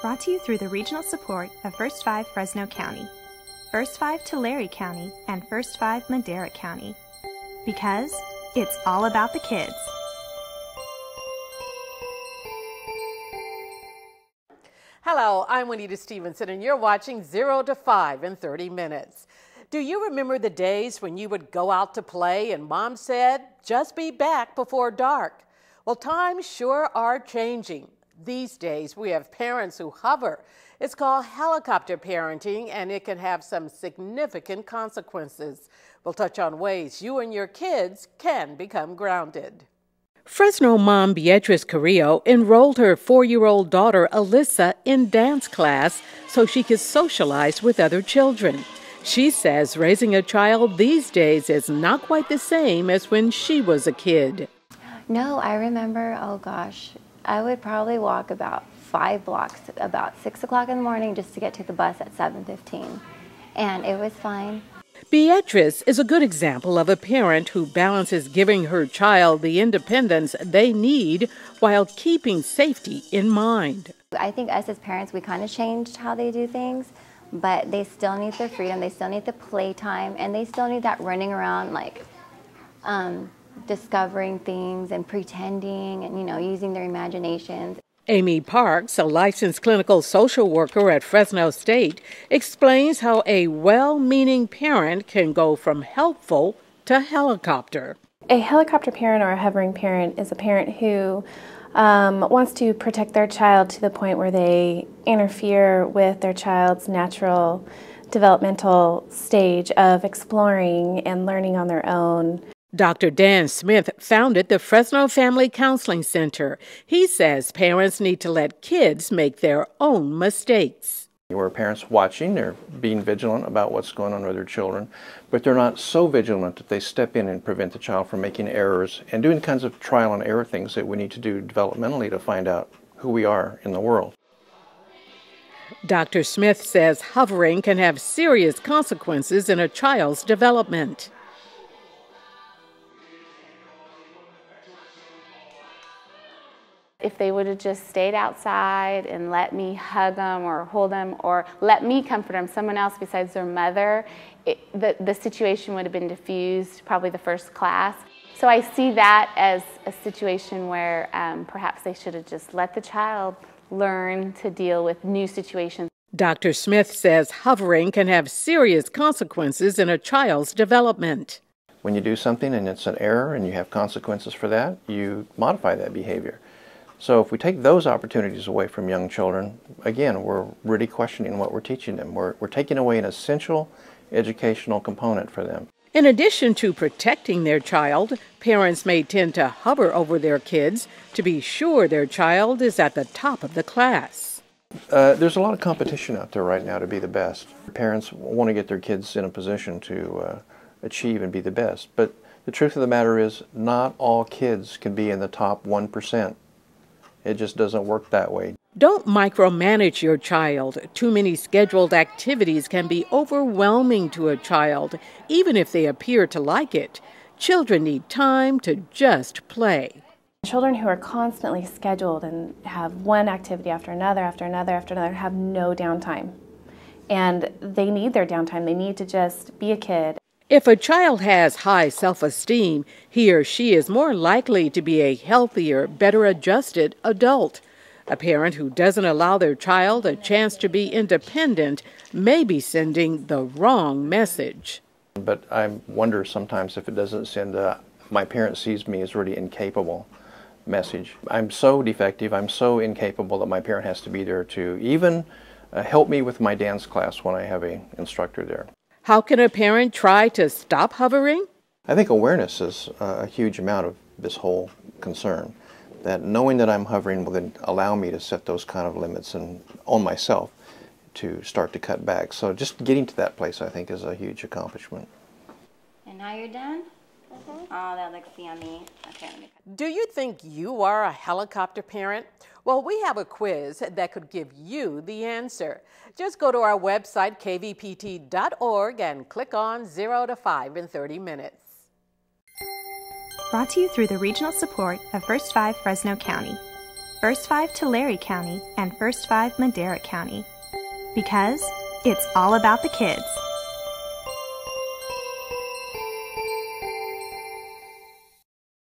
Brought to you through the regional support of First 5 Fresno County, First 5 Tulare County, and First 5 Madera County. Because it's all about the kids. Hello, I'm Juanita Stevenson, and you're watching 0 to 5 in 30 minutes. Do you remember the days when you would go out to play and Mom said, just be back before dark? Well, times sure are changing. These days, we have parents who hover. It's called helicopter parenting, and it can have some significant consequences. We'll touch on ways you and your kids can become grounded. Fresno mom Beatrice Carrillo enrolled her 4-year-old daughter Alyssa in dance class so she could socialize with other children. She says raising a child these days is not quite the same as when she was a kid. No, I remember, oh gosh, I would probably walk about 5 blocks, about 6 o'clock in the morning just to get to the bus at 7:15, and it was fine. Beatrice is a good example of a parent who balances giving her child the independence they need while keeping safety in mind. I think us as parents, we kind of changed how they do things, but they still need their freedom, they still need the playtime, and they still need that running around like discovering things and pretending and, using their imaginations. Amy Parks, a licensed clinical social worker at Fresno State, explains how a well-meaning parent can go from helpful to helicopter. A helicopter parent or a hovering parent is a parent who wants to protect their child to the point where they interfere with their child's natural developmental stage of exploring and learning on their own. Dr. Dan Smith founded the Fresno Family Counseling Center. He says parents need to let kids make their own mistakes. Where parents watching, they're being vigilant about what's going on with their children, but they're not so vigilant that they step in and prevent the child from making errors and doing kinds of trial and error things that we need to do developmentally to find out who we are in the world. Dr. Smith says hovering can have serious consequences in a child's development. If they would have just stayed outside and let me hug them or hold them or let me comfort them, someone else besides their mother, the situation would have been diffused probably the first class. So I see that as a situation where perhaps they should have just let the child learn to deal with new situations. Dr. Smith says hovering can have serious consequences in a child's development. When you do something and it's an error and you have consequences for that, you modify that behavior. So if we take those opportunities away from young children, again, we're really questioning what we're teaching them. We're taking away an essential educational component for them. In addition to protecting their child, parents may tend to hover over their kids to be sure their child is at the top of the class. There's a lot of competition out there right now to be the best. Parents want to get their kids in a position to achieve and be the best. But the truth of the matter is not all kids can be in the top 1%. It just doesn't work that way. Don't micromanage your child. Too many scheduled activities can be overwhelming to a child, even if they appear to like it. Children need time to just play. Children who are constantly scheduled and have one activity after another, have no downtime. And they need their downtime. They need to just be a kid. If a child has high self-esteem, he or she is more likely to be a healthier, better adjusted adult. A parent who doesn't allow their child a chance to be independent may be sending the wrong message. But I wonder sometimes if it doesn't send a "my parent sees me as really incapable" message. I'm so defective, I'm so incapable that my parent has to be there to even help me with my dance class when I have an instructor there. How can a parent try to stop hovering? I think awareness is a huge amount of this whole concern. That knowing that I'm hovering will then allow me to set those kind of limits and on myself to start to cut back. So just getting to that place, I think, is a huge accomplishment. And now you're done? Oh, that looks yummy. Okay, let me... Do you think you are a helicopter parent? Well, we have a quiz that could give you the answer. Just go to our website, kvpt.org, and click on 0 to 5 in 30 minutes. Brought to you through the regional support of First 5 Fresno County, First 5 Tulare County and First 5 Madera County. Because it's all about the kids.